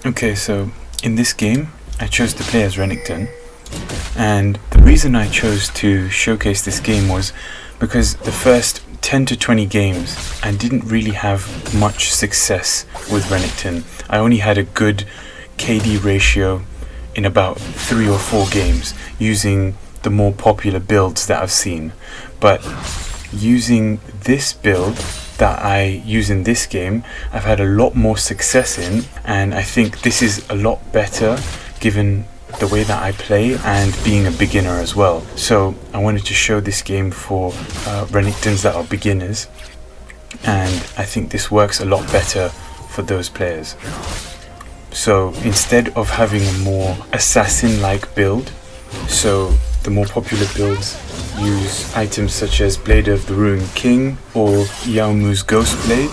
Okay, so in this game I chose to play as Renekton, and the reason I chose to showcase this game was because the first 10 to 20 games I didn't really have much success with Renekton. I only had a good KD ratio in about 3 or 4 games using the more popular builds that I've seen, but using this build that I use in this game, I've had a lot more success in, and I think this is a lot better given the way that I play and being a beginner as well. So I wanted to show this game for Renektons that are beginners, and I think this works a lot better for those players. So instead of having a more assassin-like build, so the more popular builds use items such as Blade of the Ruined King or Yaomu's Ghost Blade.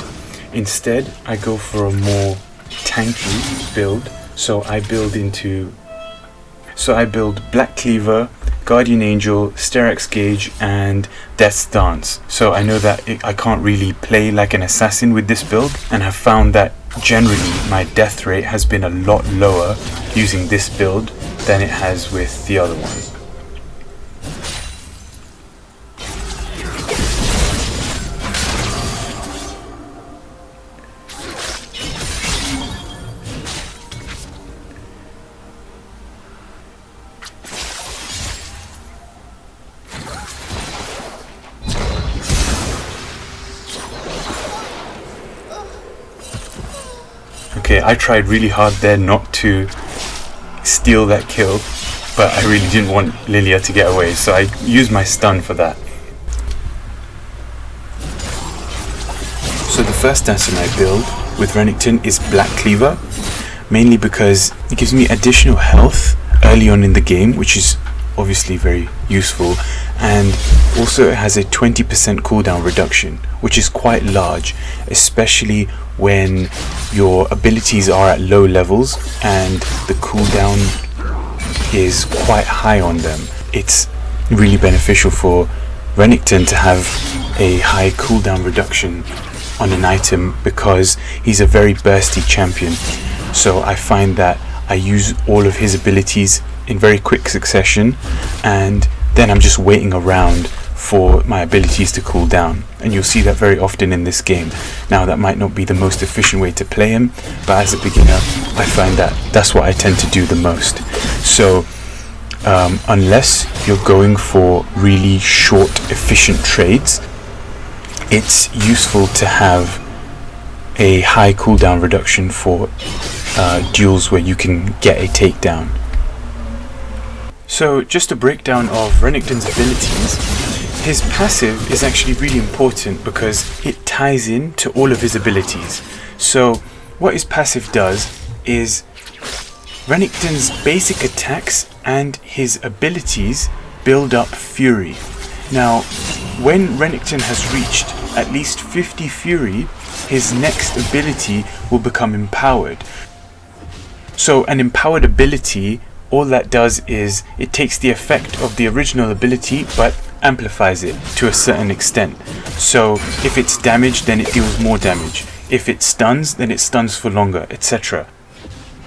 Instead, I go for a more tanky build. So I build Black Cleaver, Guardian Angel, Sterak's Gauge, and Death's Dance. So I know that I can't really play like an assassin with this build, and have found that generally my death rate has been a lot lower using this build than it has with the other one. Okay, I tried really hard there not to steal that kill, but I really didn't want Lilia to get away, so I used my stun for that. So the first item I build with Renekton is Black Cleaver, mainly because it gives me additional health early on in the game, which is obviously very useful, and also it has a 20% cooldown reduction, which is quite large, especially when your abilities are at low levels and the cooldown is quite high on them. It's really beneficial for Renekton to have a high cooldown reduction on an item because he's a very bursty champion. So I find that I use all of his abilities in very quick succession, and then I'm just waiting around for my abilities to cool down, and you'll see that very often in this game. Now that might not be the most efficient way to play him, but as a beginner I find that that's what I tend to do the most. So unless you're going for really short efficient trades, it's useful to have a high cooldown reduction for duels where you can get a takedown. So just a breakdown of Renekton's abilities. His passive is actually really important because it ties in to all of his abilities. So what his passive does is Renekton's basic attacks and his abilities build up fury. Now when Renekton has reached at least 50 fury, his next ability will become empowered. So an empowered ability, all that does is it takes the effect of the original ability but amplifies it to a certain extent. So if it's damage, then it deals more damage. If it stuns, then it stuns for longer, etc.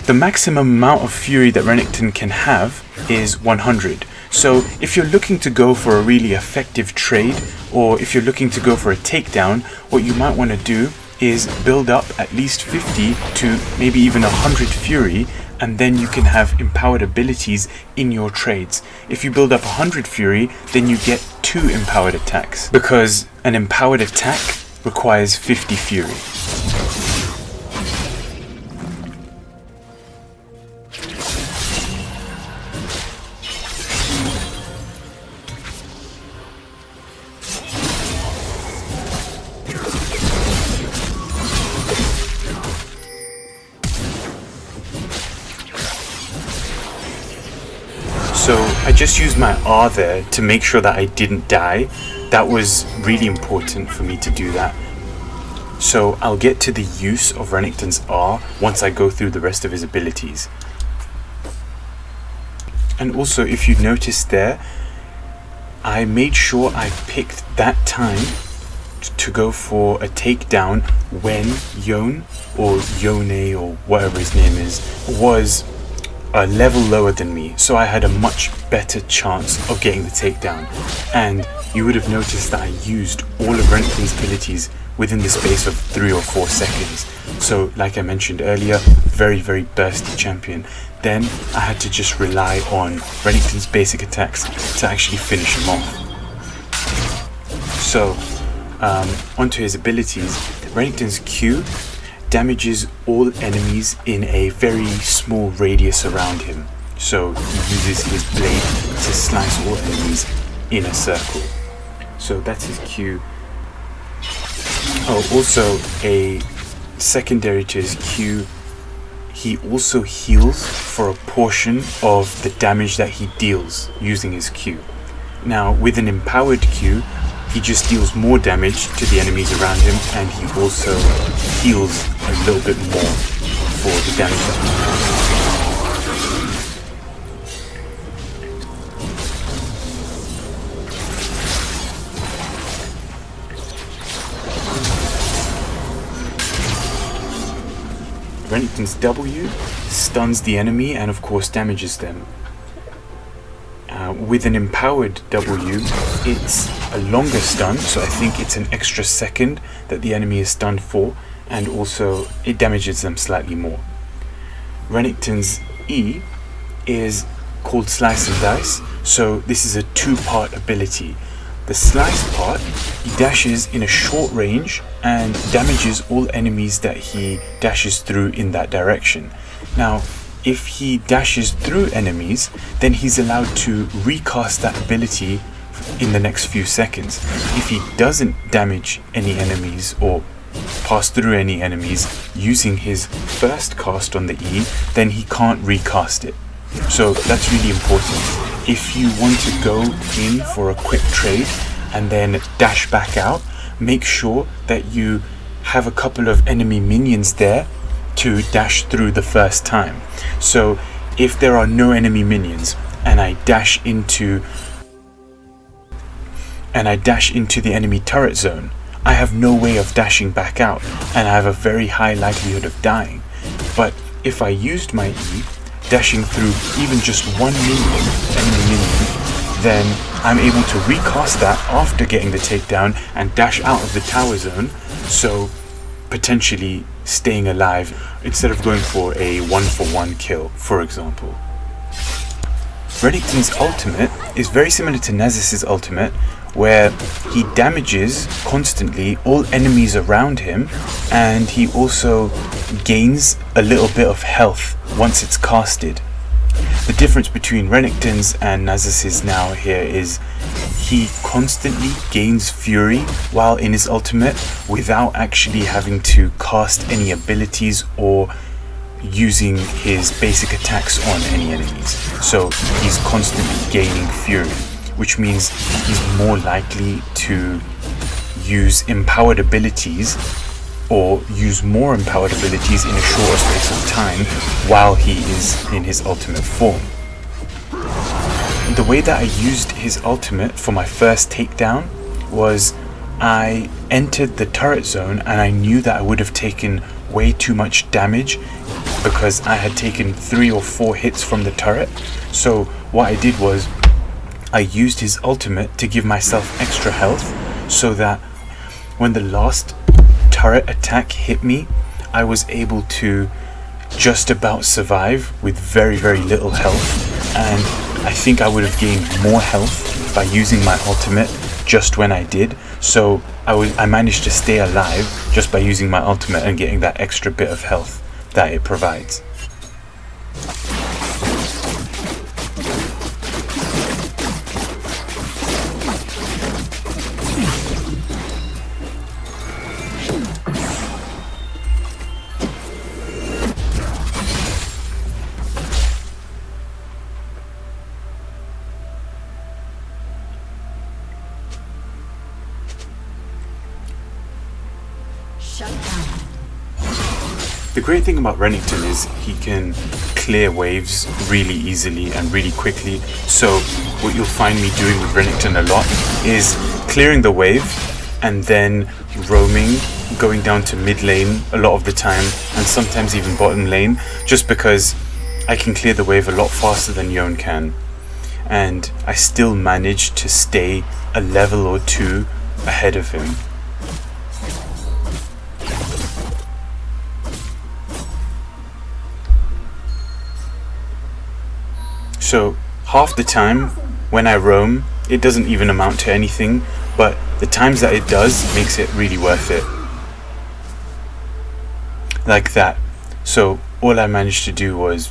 The maximum amount of fury that Renekton can have is 100. So if you're looking to go for a really effective trade, or if you're looking to go for a takedown, what you might want to do is build up at least 50 to maybe even 100 fury, and then you can have empowered abilities in your trades. If you build up 100 fury, then you get 2 empowered attacks, because an empowered attack requires 50 fury. So I just used my R there to make sure that I didn't die. That was really important for me to do that. So I'll get to the use of Renekton's R once I go through the rest of his abilities. And also, if you notice there, I made sure I picked that time to go for a takedown when Yone or Yone or whatever his name is was a level lower than me, so I had a much better chance of getting the takedown. And you would have noticed that I used all of Renekton's abilities within the space of 3 or 4 seconds. So like I mentioned earlier, very bursty champion. Then I had to just rely on Renekton's basic attacks to actually finish him off. So onto his abilities. Renekton's Q damages all enemies in a very small radius around him. So he uses his blade to slice all enemies in a circle. So that's his Q. Oh, also a secondary to his Q, he also heals for a portion of the damage that he deals using his Q. Now with an empowered Q, he just deals more damage to the enemies around him, and he also heals a little bit more for the damage that he does. Renekton's W stuns the enemy and of course damages them. With an empowered W, it's a longer stun, so I think it's an extra second that the enemy is stunned for, and also it damages them slightly more. Renekton's E is called Slice and Dice, so this is a 2-part ability. The slice part, he dashes in a short range and damages all enemies that he dashes through in that direction. Now, if he dashes through enemies, then he's allowed to recast that ability in the next few seconds. If he doesn't damage any enemies or pass through any enemies using his first cast on the E, then he can't recast it. So that's really important. If you want to go in for a quick trade and then dash back out, make sure that you have a couple of enemy minions there to dash through the first time. So if there are no enemy minions and I dash into the enemy turret zone, I have no way of dashing back out and I have a very high likelihood of dying. But if I used my E, dashing through even just one enemy minion, then I'm able to recast that after getting the takedown and dash out of the tower zone, so potentially staying alive instead of going for a 1-for-1 kill, for example. Renekton's ultimate is very similar to Nazis's ultimate, where he damages constantly all enemies around him, and he also gains a little bit of health once it's casted. The difference between Renekton's and Nazis's now here is he constantly gains fury while in his ultimate without actually having to cast any abilities or using his basic attacks on any enemies. So he's constantly gaining fury, which means he's more likely to use empowered abilities or use more empowered abilities in a shorter space of time while he is in his ultimate form. The way that I used his ultimate for my first takedown was I entered the turret zone and I knew that I would have taken way too much damage because I had taken 3 or 4 hits from the turret. So what I did was I used his ultimate to give myself extra health so that when the last turret attack hit me, I was able to just about survive with very little health, and I think I would have gained more health by using my ultimate just when I did. So I managed to stay alive just by using my ultimate and getting that extra bit of health that it provides. The great thing about Renekton is he can clear waves really easily and really quickly. So what you'll find me doing with Renekton a lot is clearing the wave, and then roaming, going down to mid lane a lot of the time, and sometimes even bottom lane, just because I can clear the wave a lot faster than Yone can. And I still manage to stay a level or two ahead of him. So half the time when I roam, it doesn't even amount to anything, but the times that it does makes it really worth it. Like that. So all I managed to do was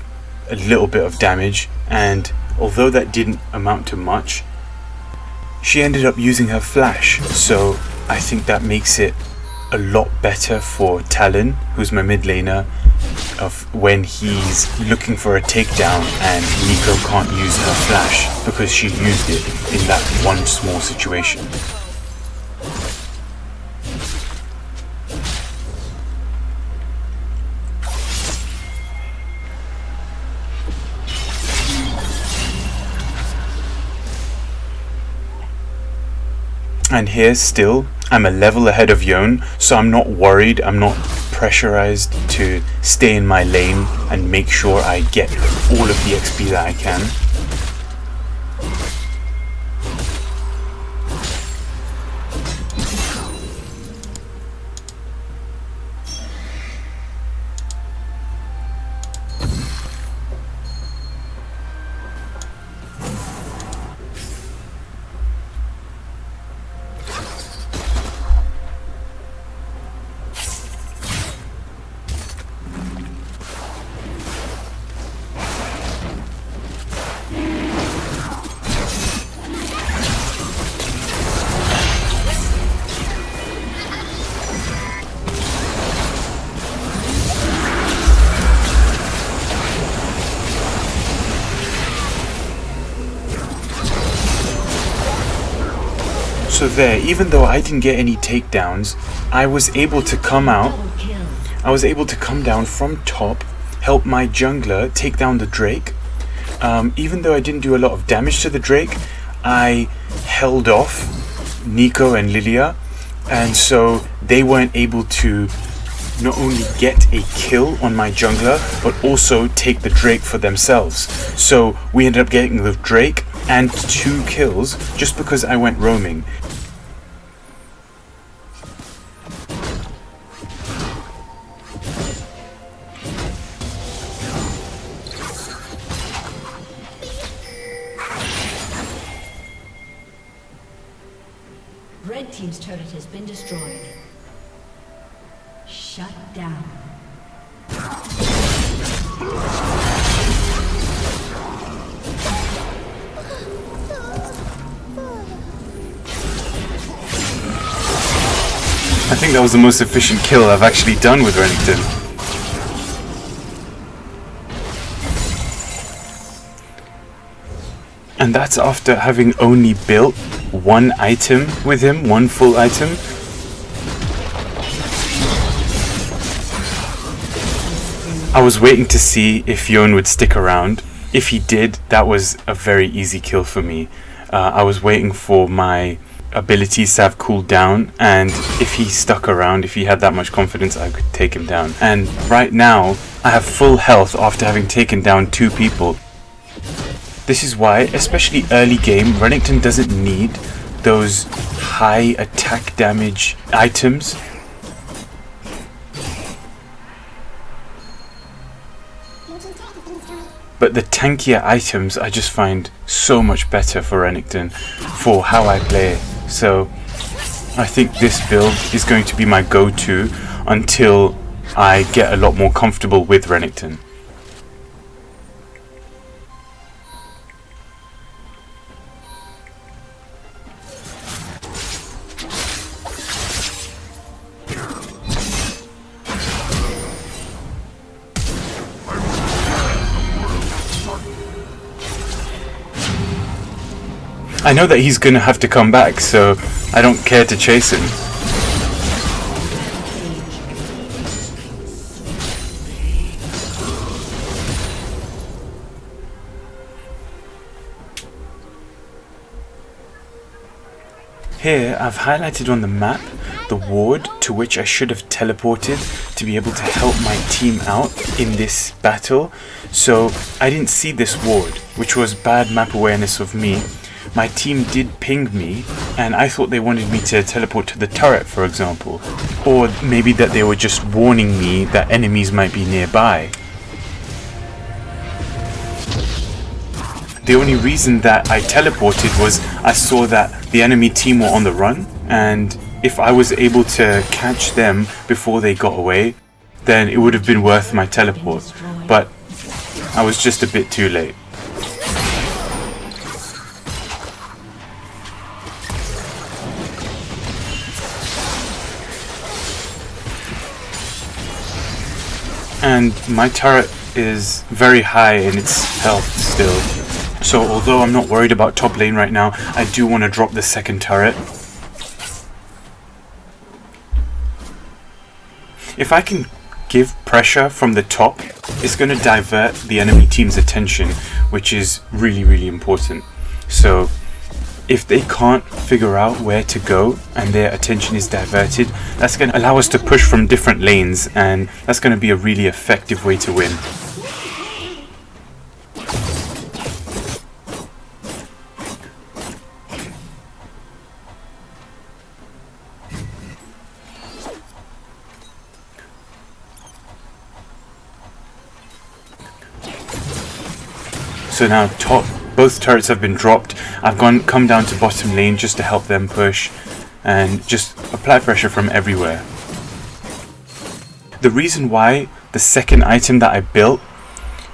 a little bit of damage, and although that didn't amount to much, she ended up using her flash, so I think that makes it a lot better for Talon, who's my mid laner, of when he's looking for a takedown and Nico can't use her flash because she used it in that one small situation. And here still, I'm a level ahead of Yone, so I'm not worried, I'm not pressurized to stay in my lane and make sure I get all of the XP that I can. So there, even though I didn't get any takedowns, I was able to come out. I was able to come down from top, help my jungler take down the Drake. Even though I didn't do a lot of damage to the Drake, I held off Nico and Lilia, and so they weren't able to not only get a kill on my jungler, but also take the Drake for themselves. So we ended up getting the Drake and 2 kills just because I went roaming. Red team's turret has been destroyed. Shut down. I think that was the most efficient kill I've actually done with Renekton. And that's after having only built one item with him, one full item. I was waiting to see if Yone would stick around. If he did, that was a very easy kill for me. I was waiting for my abilities to have cooled down, and if he stuck around, if he had that much confidence, I could take him down. And right now, I have full health after having taken down 2 people. This is why, especially early game, Renekton doesn't need those high attack damage items. But the tankier items I just find so much better for Renekton, for how I play. So I think this build is going to be my go-to until I get a lot more comfortable with Renekton. I know that he's gonna have to come back, so I don't care to chase him. Here I've highlighted on the map the ward to which I should have teleported to be able to help my team out in this battle. So I didn't see this ward, which was bad map awareness of me. My team did ping me, and I thought they wanted me to teleport to the turret, for example. Or maybe that they were just warning me that enemies might be nearby. The only reason that I teleported was I saw that the enemy team were on the run, and if I was able to catch them before they got away, then it would have been worth my teleport. But I was just a bit too late. And my turret is very high in its health still. So although I'm not worried about top lane right now, I do want to drop the second turret. If I can give pressure from the top, it's going to divert the enemy team's attention, which is really, really important. So if they can't figure out where to go and their attention is diverted, that's going to allow us to push from different lanes, and that's going to be a really effective way to win. So now both turrets have been dropped. I've come down to bottom lane just to help them push and just apply pressure from everywhere. The reason why the second item that I built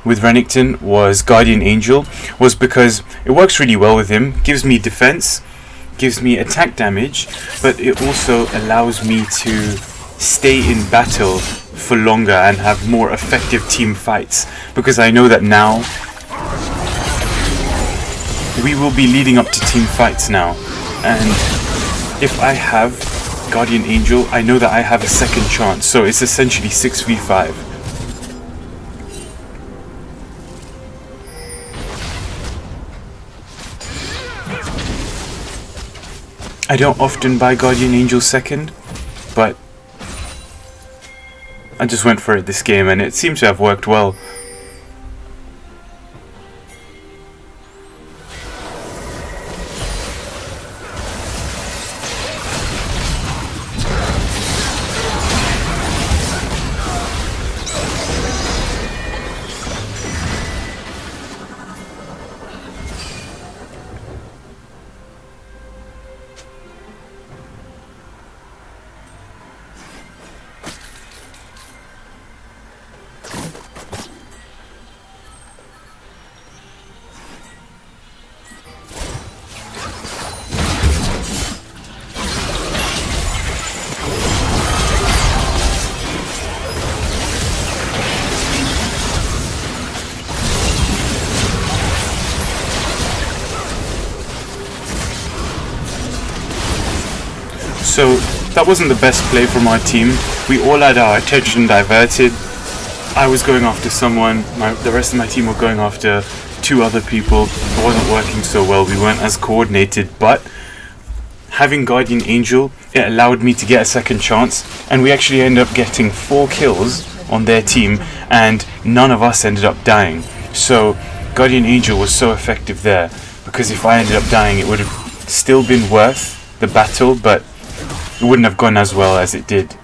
with Renekton was Guardian Angel was because it works really well with him. Gives me defense, gives me attack damage, but it also allows me to stay in battle for longer and have more effective team fights, because I know that now we will be leading up to team fights now, and if I have Guardian Angel, I know that I have a second chance, so it's essentially 6v5. I don't often buy Guardian Angel second, but I just went for it this game and it seems to have worked well. So that wasn't the best play from our team. We all had our attention diverted. I was going after someone, the rest of my team were going after two other people. It wasn't working so well, we weren't as coordinated, but having Guardian Angel, it allowed me to get a second chance, and we actually ended up getting 4 kills on their team, and none of us ended up dying. So Guardian Angel was so effective there, because if I ended up dying, it would have still been worth the battle, but it wouldn't have gone as well as it did.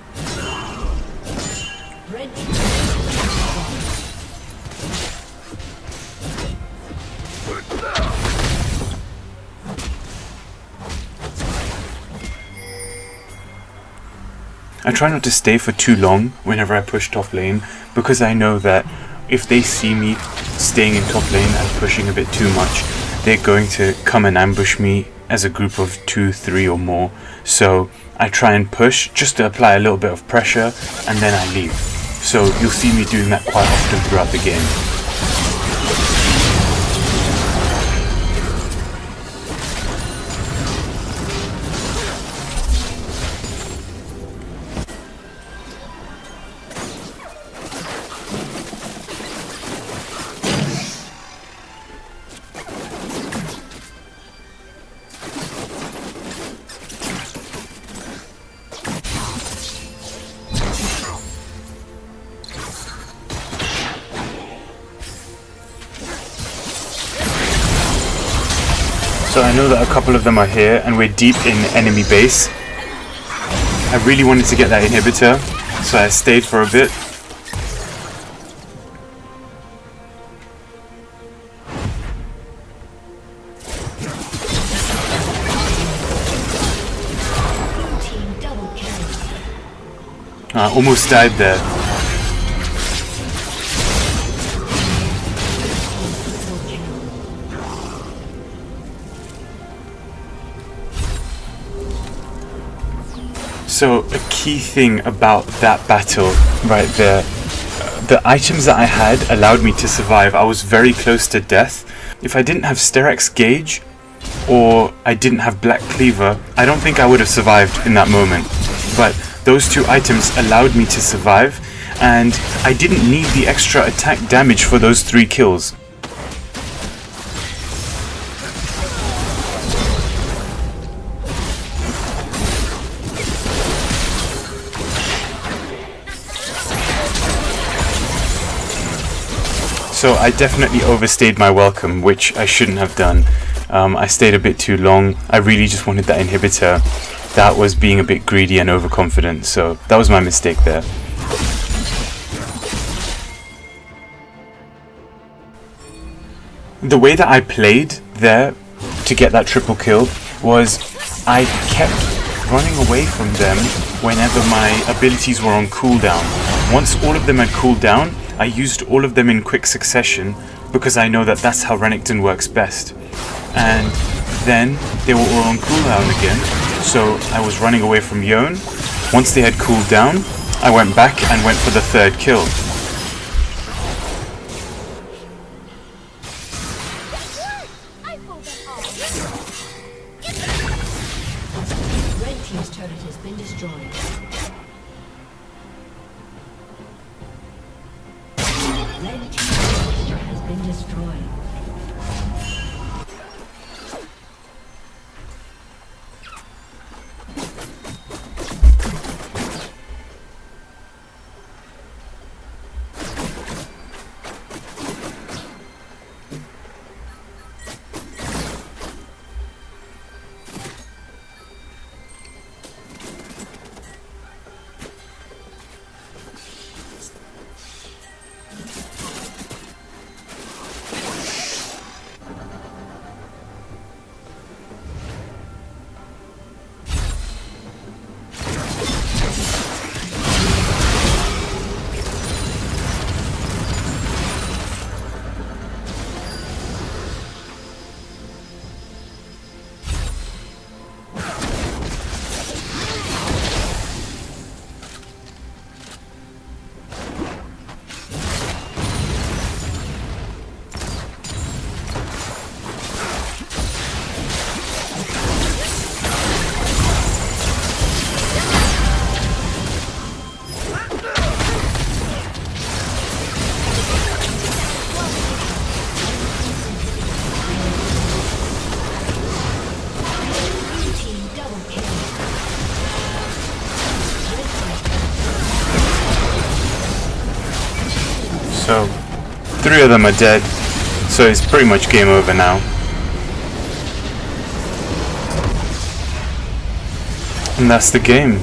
I try not to stay for too long whenever I push top lane, because I know that if they see me staying in top lane and pushing a bit too much, they're going to come and ambush me as a group of 2, 3 or more. So I try and push just to apply a little bit of pressure, and then I leave. So you'll see me doing that quite often throughout the game. So I know that a couple of them are here and we're deep in enemy base. I really wanted to get that inhibitor, so I stayed for a bit. I almost died there. So a key thing about that battle right there, the items that I had allowed me to survive. I was very close to death. If I didn't have Sterak's Gauge or I didn't have Black Cleaver, I don't think I would have survived in that moment. But those two items allowed me to survive, and I didn't need the extra attack damage for those 3 kills. So I definitely overstayed my welcome, which I shouldn't have done. I stayed a bit too long. I really just wanted that inhibitor. That was being a bit greedy and overconfident, so that was my mistake there. The way that I played there to get that triple kill was I kept running away from them whenever my abilities were on cooldown. Once all of them had cooled down, I used all of them in quick succession because I know that that's how Renekton works best. And then they were all on cooldown again, so I was running away from Yone. Once they had cooled down, I went back and went for the 3rd kill. Red team's turret has been destroyed. Red team's turret has been destroyed. So 3 of them are dead, so it's pretty much game over now. And that's the game.